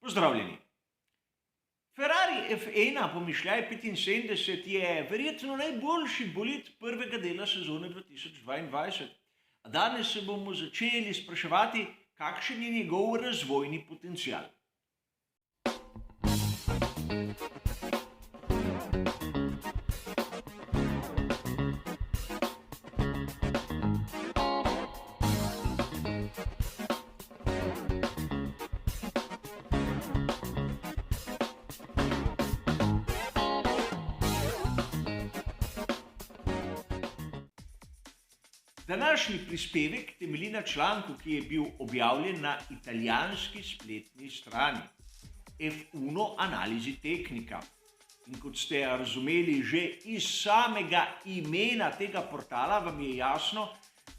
Pozdravljeni. Ferrari F1 pomišljaj 75 je verjetno najboljši bolid prvega dela sezone 2022. A danes se bomo začeli spraševati, kakšen je njegov razvojni potencial. Današnji prispevek temelji na članku, ki je bil objavljen na italijanski spletni strani F1 Analizi Tecnica. In kot ste razumeli že iz samega imena tega portala, vam je jasno,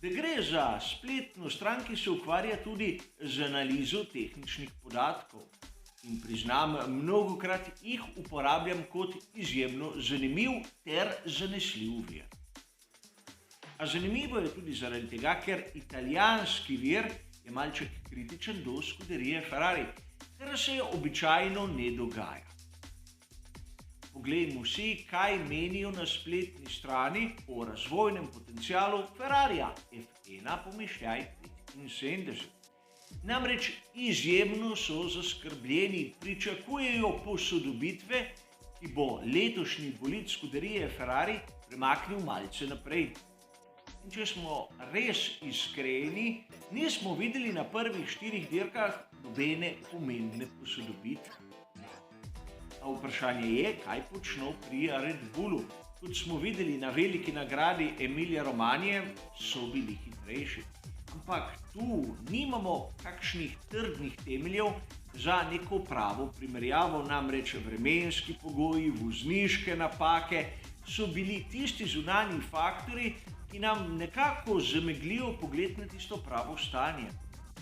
da gre za spletno stran, ki se ukvarja tudi z analizo tehničnih podatkov. In priznam, mnogokrat jih uporabljam kot izjemno zanimiv ter zanesljiv vir. A zanimivo je tudi zaradi tega, ker italijanski vir je malček kritičen do skuderije Ferrari, kar se običajno ne dogaja. Poglejmo si, kaj menijo na spletni strani o razvojnem potencialu Ferrarija F1 pomišljaj 75. Namreč izjemno so zaskrbljeni, pričakujejo posodobitve, ki bo letošnji bolid skuderije Ferrari premaknil malce naprej. In če smo res iskreni, nismo videli na prvih 4 dirkah nobene pomembne posodobitve. A vprašanje je, kaj počno pri Red Bullu. Kot smo videli na veliki nagradi Emilia Romagna, so bili hitrejši. Ampak tu nimamo kakšnih trdnih temeljev za neko pravo primerjavo, namreč vremenski pogoji, vozniške napake so bili tisti zunanji faktorji, ki nam nekako zameglijo pogled na tisto pravo stanje.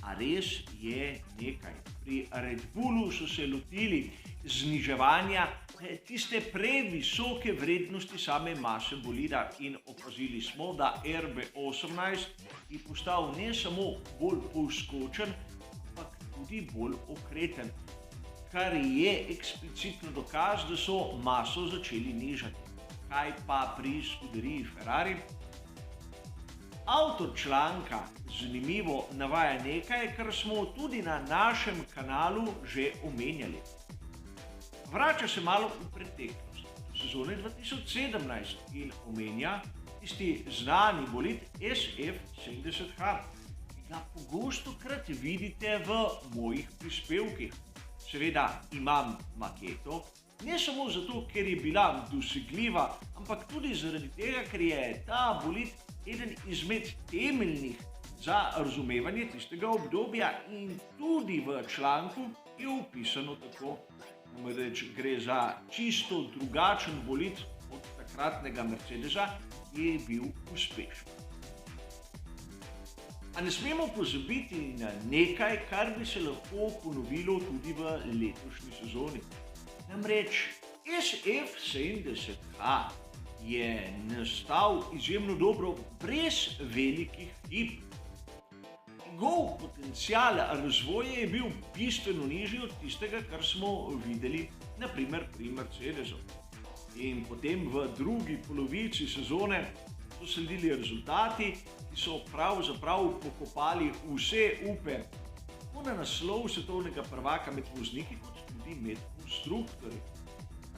A res je nekaj. Pri Red Bullu so se lotili zniževanja tiste previsoke vrednosti same mase bolida in opazili smo, da RB18 je postal ne samo bolj poskočen, ampak tudi bolj okreten, kar je eksplicitno dokaz, da so maso začeli nižati. Kaj pa pri skuderiji Ferrari? Avtor članka zanimivo navaja nekaj, kar smo tudi na našem kanalu že omenjali. Vrača se malo v preteklost, v sezone 2017 in omenja tisti znani bolid SF70H, ki ga pogostokrat vidite v mojih prispevkih. Seveda imam maketo, ne samo zato, ker je bila dosegljiva, ampak tudi zaradi tega, ker je ta bolid eden izmed temeljnih za razumevanje tistega obdobja in tudi v članku je opisano tako, namreč gre za čisto drugačen bolid od takratnega Mercedesa, ki je bil uspešen. A ne smemo pozabiti na nekaj, kar bi se lahko ponovilo tudi v letošnji sezoni. Namreč SF70H je nastal izjemno dobro, brez velikih hib. Njegov potencial razvoja je bil bistveno nižji od tistega, kar smo videli naprimer pri Mercedesu. In potem v drugi polovici sezone so sledili rezultati, ki so pravzaprav pokopali vse upe tako na naslov svetovnega prvaka med vozniki, kot tudi med konstruktorji.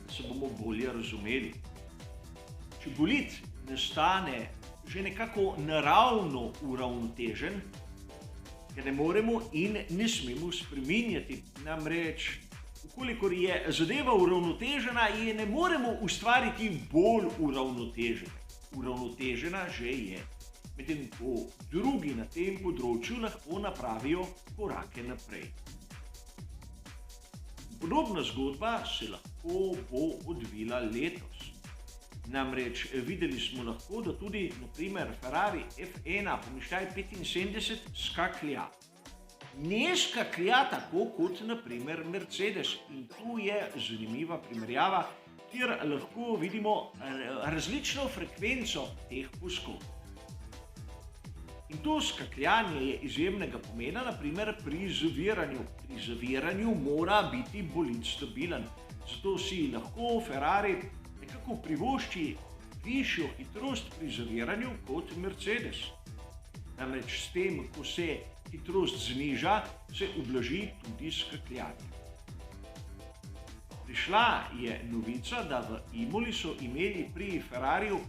Da se bomo bolje razumeli. Če bolid nastane že nekako naravno uravnotežen, ga ne moremo in ne smemo spreminjati. Namreč, ukolikor je zadeva uravnotežena, je ne moremo ustvariti bolj uravnotežene. Uravnotežena že je, medtem ko drugi na tem področju lahko napravijo korake naprej. Podobna zgodba se lahko bo odvila letos. Namreč videli smo lahko, da tudi naprimer Ferrari F1 pomišljaj 75 skaklja. Ne skaklja tako kot naprimer Mercedes in tu je zanimiva primerjava, kjer lahko vidimo različno frekvenco teh poskokov. In to skakljanje je izjemnega pomena, naprimer pri zaviranju. Pri zaviranju mora biti bolid stabilen, zato si lahko Ferrari nekako privošči višjo hitrost pri zaviranju kot Mercedes. Namreč s tem, ko se hitrost zniža, se ublaži tudi skakljanje. Prišla je novica, da v Imoli so imeli pri Ferrariju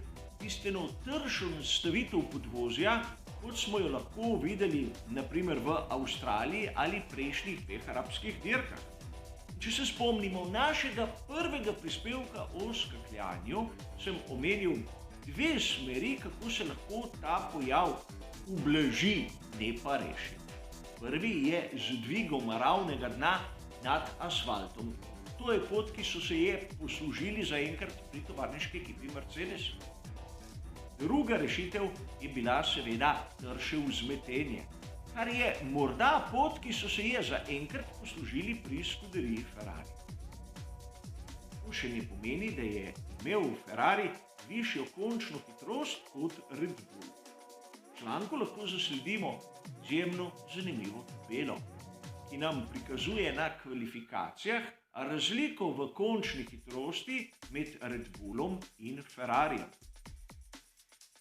bistveno tršo nastavitev podvozja, kot smo jo lahko videli naprimer v Avstraliji ali prejšnjih dveh arabskih dirkah. Če se spomnimo našega prvega prispevka o skakljanju, sem omenil dve smeri, kako se lahko ta pojav ublaži, ne pa reši. Prvi je z dvigom ravnega dna nad asfaltom. To je pot, ki so se je poslužili zaenkrat pri tovarniški ekipi Mercedes. Druga rešitev je bila seveda trše vzmetenje, kar je morda pot, ki so se je zaenkrat poslužili pri skuderiji Ferrari. To še ne pomeni, da je imel Ferrari višjo končno hitrost kot Red Bull. V članku lahko zasledimo izjemno zanimivo tabelo, ki nam prikazuje na kvalifikacijah razliko v končni hitrosti med Red Bullom in Ferrarijem.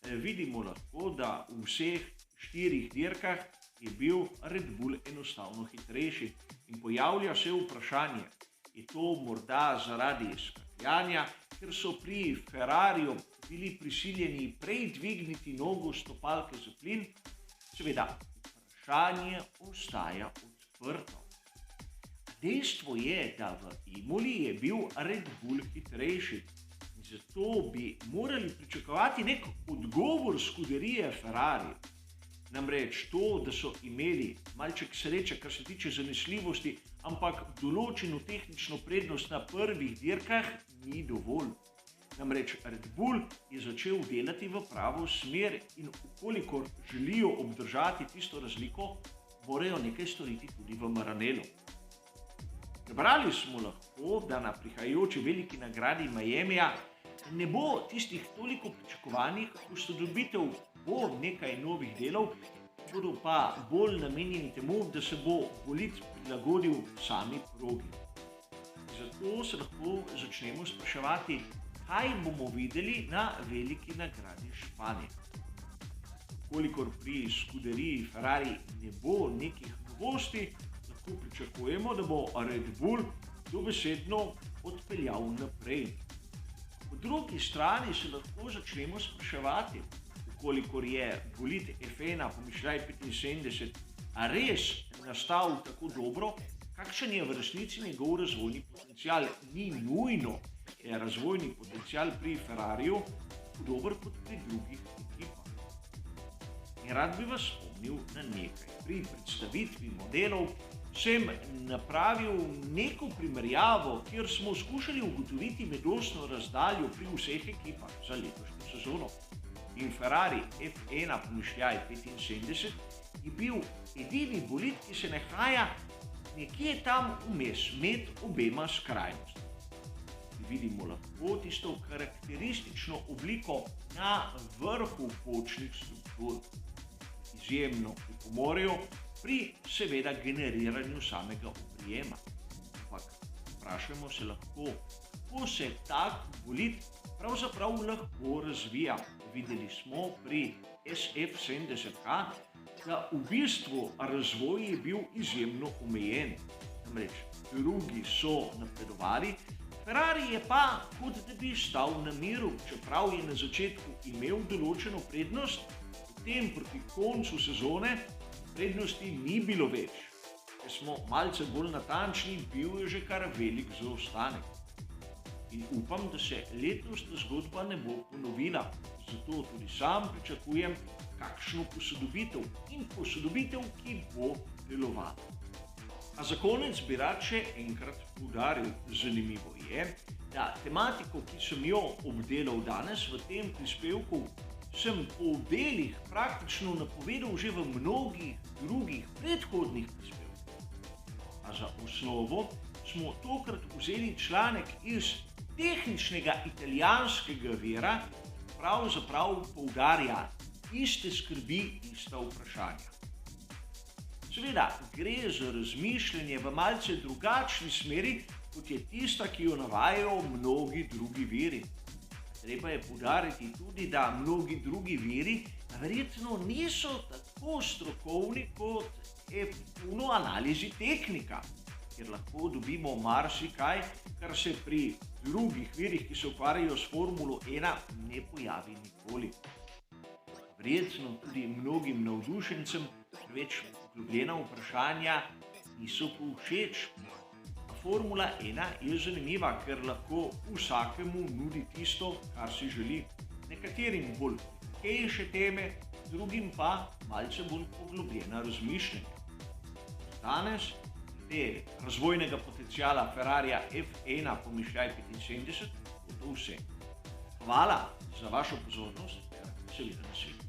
Vidimo lahko, da v vseh 4 dirkah je bil Red Bull enostavno hitrejši in pojavlja se vprašanje, je to morda zaradi skakljanja, ker so pri Ferrariju bili prisiljeni prej dvigniti nogo stopalke za plin. Seveda, vprašanje ostaja odprto. Dejstvo je, da v Imoli je bil Red Bull hitrejši. Zato bi morali pričakovati nek odgovor skuderije Ferrari. Namreč to, da so imeli malček sreče, kar se tiče zanesljivosti, ampak določeno tehnično prednost na prvih dirkah ni dovolj. Namreč Red Bull je začel delati v pravo smer in ukolikor želijo obdržati tisto razliko, morajo nekaj storiti tudi v Maranellu. Prebrali smo lahko, da na prihajajoči veliki nagradi Miamija ne bo tistih toliko pričakovanih posodobitev, bo nekaj novih delov, bodo pa bolj namenjeni temu, da se bo bolid prilagodil sami progi. Zato se lahko začnemo spraševati, kaj bomo videli na veliki nagradi Španije. Kolikor pri skuderiji Ferrari ne bo nekih novosti, lahko pričakujemo, da bo Red Bull dobesedno odpeljal naprej. Po drugi strani se lahko začnemo spraševati, kolikor je bolid F1 pomišljaj 75, a res nastal tako dobro, kakšen je v resnici njegov razvojni potencial. Ni nujno je razvojni potencial pri Ferrariju dober kot pri drugih ekipah. In rad bi vas spomnil na nekaj. Pri predstavitvi modelov sem napravil neko primerjavo, kjer smo skušali ugotoviti medosno razdaljo pri vseh ekipah za letošnjo sezono. In Ferrari F1 pomišljaj 75 je bil edini bolid, ki se nahaja nekje tam vmes med obema skrajnostmi. Vidimo lahko tisto karakteristično obliko na vrhu bočnih struktur. Izjemno pripomorejo pri seveda generiranju samega oprijema. Ampak vprašajmo se lahko, kako se tak bolid pravzaprav lahko razvija. Videli smo pri SF70K, da v bistvu razvoj je bil izjemno omejen. Namreč drugi so napredovali, Ferrari je pa kot da bi stal na miru, čeprav je na začetku imel določeno prednost, potem proti koncu sezone prednosti ni bilo več. Če smo malce bolj natančni, bil je že kar velik zaostanek. In upam, da se letos ta zgodba ne bo ponovila, zato tudi sam pričakujem kakšno posodobitev in posodobitev, ki bo delovala. A za konec bi rad še enkrat poudaril, zanimivo je, da tematiko, ki sem jo obdelal danes v tem prispevku, sem po delih praktično napovedal že v mnogih drugih predhodnih prispevkih. A za osnovo smo tokrat vzeli članek iz tehničnega italijanskega vira, pravzaprav poudarja iste skrbi, ista vprašanja. Seveda gre za razmišljanje v malce drugačni smeri, kot je tista, ki jo navajajo mnogi drugi viri. Treba je poudariti tudi, da mnogi drugi viri verjetno niso tako strokovni kot je v analizi tehnika, ker lahko dobimo marsikaj, kar se pri drugih virih, ki se ukvarjajo s Formulo 1, ne pojavi nikoli. Verjetno tudi mnogim navdušencem več poglobljena vprašanja niso povšeč. Formula 1 je zanimiva, ker lahko vsakemu nudi tisto, kar si želi. Nekaterim bolj kejše teme, drugim pa malce bolj poglobljena razmišljanja. Danes te razvojnega potenciala Ferrarija F1 pomišljaj 75 bo to vse. Hvala za vašo pozornost, seveda nasvidenje.